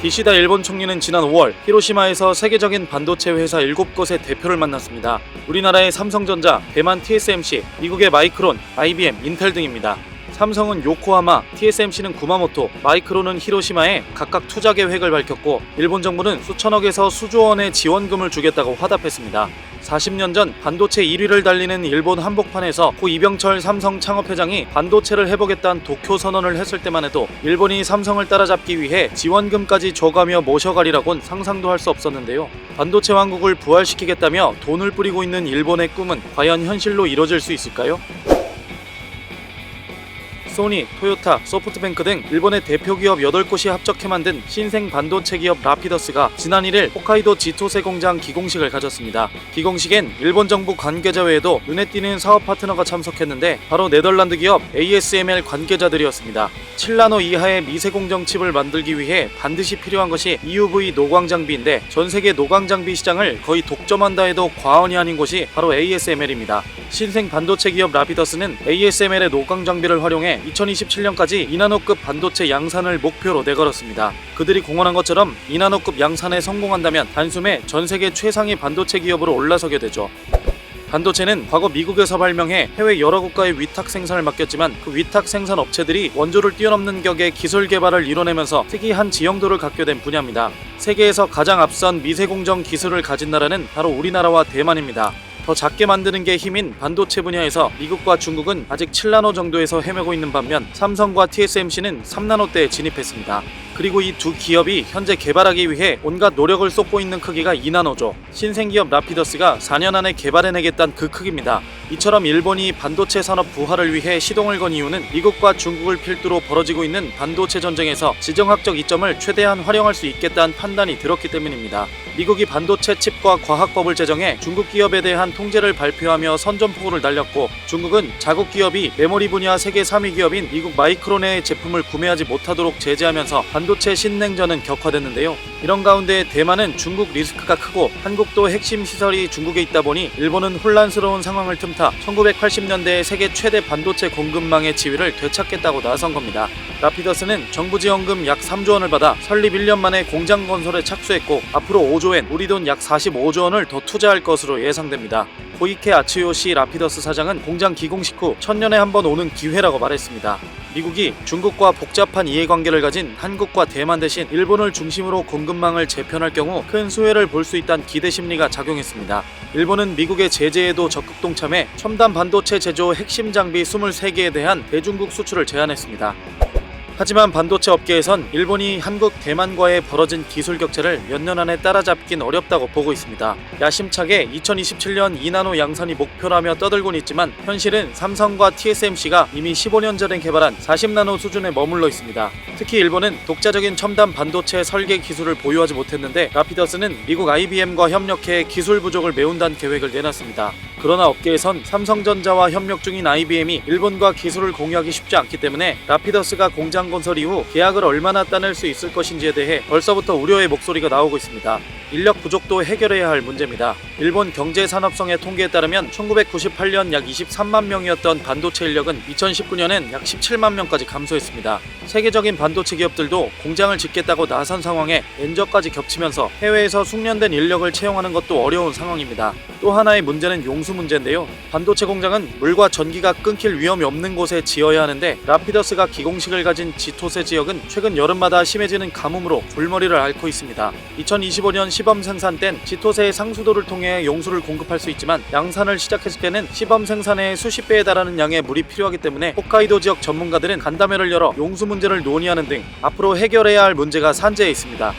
기시다 일본 총리는 지난 5월 히로시마에서 세계적인 반도체 회사 7곳의 대표를 만났습니다. 우리나라의 삼성전자, 대만 TSMC, 미국의 마이크론, IBM, 인텔 등입니다. 삼성은 요코하마, TSMC는 구마모토, 마이크론은 히로시마에 각각 투자 계획을 밝혔고 일본 정부는 수천억에서 수조 원의 지원금을 주겠다고 화답했습니다. 40년 전 반도체 1위를 달리는 일본 한복판에서 고 이병철 삼성 창업회장이 반도체를 해보겠다는 도쿄 선언을 했을 때만 해도 일본이 삼성을 따라잡기 위해 지원금까지 줘가며 모셔가리라곤 상상도 할 수 없었는데요. 반도체 왕국을 부활시키겠다며 돈을 뿌리고 있는 일본의 꿈은 과연 현실로 이뤄질 수 있을까요? 소니, 토요타, 소프트뱅크 등 일본의 대표 기업 8곳이 합작해 만든 신생 반도체 기업 라피더스가 지난 1일 홋카이도 지토세 공장 기공식을 가졌습니다. 기공식엔 일본 정부 관계자 외에도 눈에 띄는 사업 파트너가 참석했는데 바로 네덜란드 기업 ASML 관계자들이었습니다. 7나노 이하의 미세공정 칩을 만들기 위해 반드시 필요한 것이 EUV 노광 장비인데 전 세계 노광 장비 시장을 거의 독점한다 해도 과언이 아닌 곳이 바로 ASML입니다. 신생 반도체 기업 라피더스는 ASML의 노광 장비를 활용해 2027년까지 2나노급 반도체 양산을 목표로 내걸었습니다. 그들이 공언한 것처럼 2나노급 양산에 성공한다면 단숨에 전세계 최상위 반도체 기업으로 올라서게 되죠. 반도체는 과거 미국에서 발명해 해외 여러 국가의 위탁 생산을 맡겼지만 그 위탁 생산 업체들이 원조를 뛰어넘는 격의 기술 개발을 이뤄내면서 특이한 지형도를 갖게 된 분야입니다. 세계에서 가장 앞선 미세공정 기술을 가진 나라는 바로 우리나라와 대만입니다. 더 작게 만드는 게 힘인 반도체 분야에서 미국과 중국은 아직 7나노 정도에서 헤매고 있는 반면 삼성과 TSMC는 3나노대에 진입했습니다. 그리고 이 두 기업이 현재 개발하기 위해 온갖 노력을 쏟고 있는 크기가 2나노죠. 신생기업 라피더스가 4년 안에 개발해내겠다는 그 크기입니다. 이처럼 일본이 반도체 산업 부활을 위해 시동을 건 이유는 미국과 중국을 필두로 벌어지고 있는 반도체 전쟁에서 지정학적 이점을 최대한 활용할 수 있겠다는 판단이 들었기 때문입니다. 미국이 반도체 칩과 과학법을 제정해 중국 기업에 대한 통제를 발표하며 선전포고를 날렸고 중국은 자국 기업이 메모리 분야 세계 3위 기업인 미국 마이크론의 제품을 구매하지 못하도록 제재하면서 반도체 신냉전은 격화됐는데요. 이런 가운데 대만은 중국 리스크가 크고 한국도 핵심 시설이 중국에 있다 보니 일본은 혼란스러운 상황을 틈타 1980년대의 세계 최대 반도체 공급망의 지위를 되찾겠다고 나선 겁니다. 라피더스는 정부 지원금 약 3조 원을 받아 설립 1년 만에 공장 건설에 착수했고 앞으로 5조엔 우리 돈 약 45조 원을 더 투자할 것으로 예상됩니다. 고이케 아츠요시 라피더스 사장은 공장 기공식 후 1000년에 한 번 오는 기회라고 말했습니다. 미국이 중국과 복잡한 이해관계를 가진 한국과 대만 대신 일본을 중심으로 공급망을 재편할 경우 큰 수혜를 볼 수 있다는 기대 심리가 작용했습니다. 일본은 미국의 제재에도 적극 동참해 첨단 반도체 제조 핵심 장비 23개에 대한 대중국 수출을 제한했습니다. 하지만 반도체 업계에선 일본이 한국, 대만과의 벌어진 기술 격차를 몇 년 안에 따라잡긴 어렵다고 보고 있습니다. 야심차게 2027년 2나노 양산이 목표라며 떠들곤 있지만 현실은 삼성과 TSMC가 이미 15년 전에 개발한 40나노 수준에 머물러 있습니다. 특히 일본은 독자적인 첨단 반도체 설계 기술을 보유하지 못했는데 라피더스는 미국 IBM과 협력해 기술 부족을 메운다는 계획을 내놨습니다. 그러나 업계에선 삼성전자와 협력 중인 IBM이 일본과 기술을 공유하기 쉽지 않기 때문에 라피더스가 공장 건설 이후 계약을 얼마나 따낼 수 있을 것인지에 대해 벌써부터 우려의 목소리가 나오고 있습니다. 인력 부족도 해결해야 할 문제입니다. 일본 경제산업성의 통계에 따르면 1998년 약 23만 명이었던 반도체 인력은 2019년엔 약 17만 명까지 감소했습니다. 세계적인 반도체 기업들도 공장을 짓겠다고 나선 상황에 엔저까지 겹치면서 해외에서 숙련된 인력을 채용하는 것도 어려운 상황입니다. 또 하나의 문제는 용수 문제인데요. 반도체 공장은 물과 전기가 끊길 위험이 없는 곳에 지어야 하는데 라피더스가 기공식을 가진 지토세 지역은 최근 여름마다 심해지는 가뭄으로 골머리를 앓고 있습니다. 2025년 시범 생산 땐 지토세의 상수도를 통해 용수를 공급할 수 있지만 양산을 시작했을 때는 시범 생산의 수십 배에 달하는 양의 물이 필요하기 때문에 홋카이도 지역 전문가들은 간담회를 열어 용수 문제를 논의하는 등 앞으로 해결해야 할 문제가 산재해 있습니다.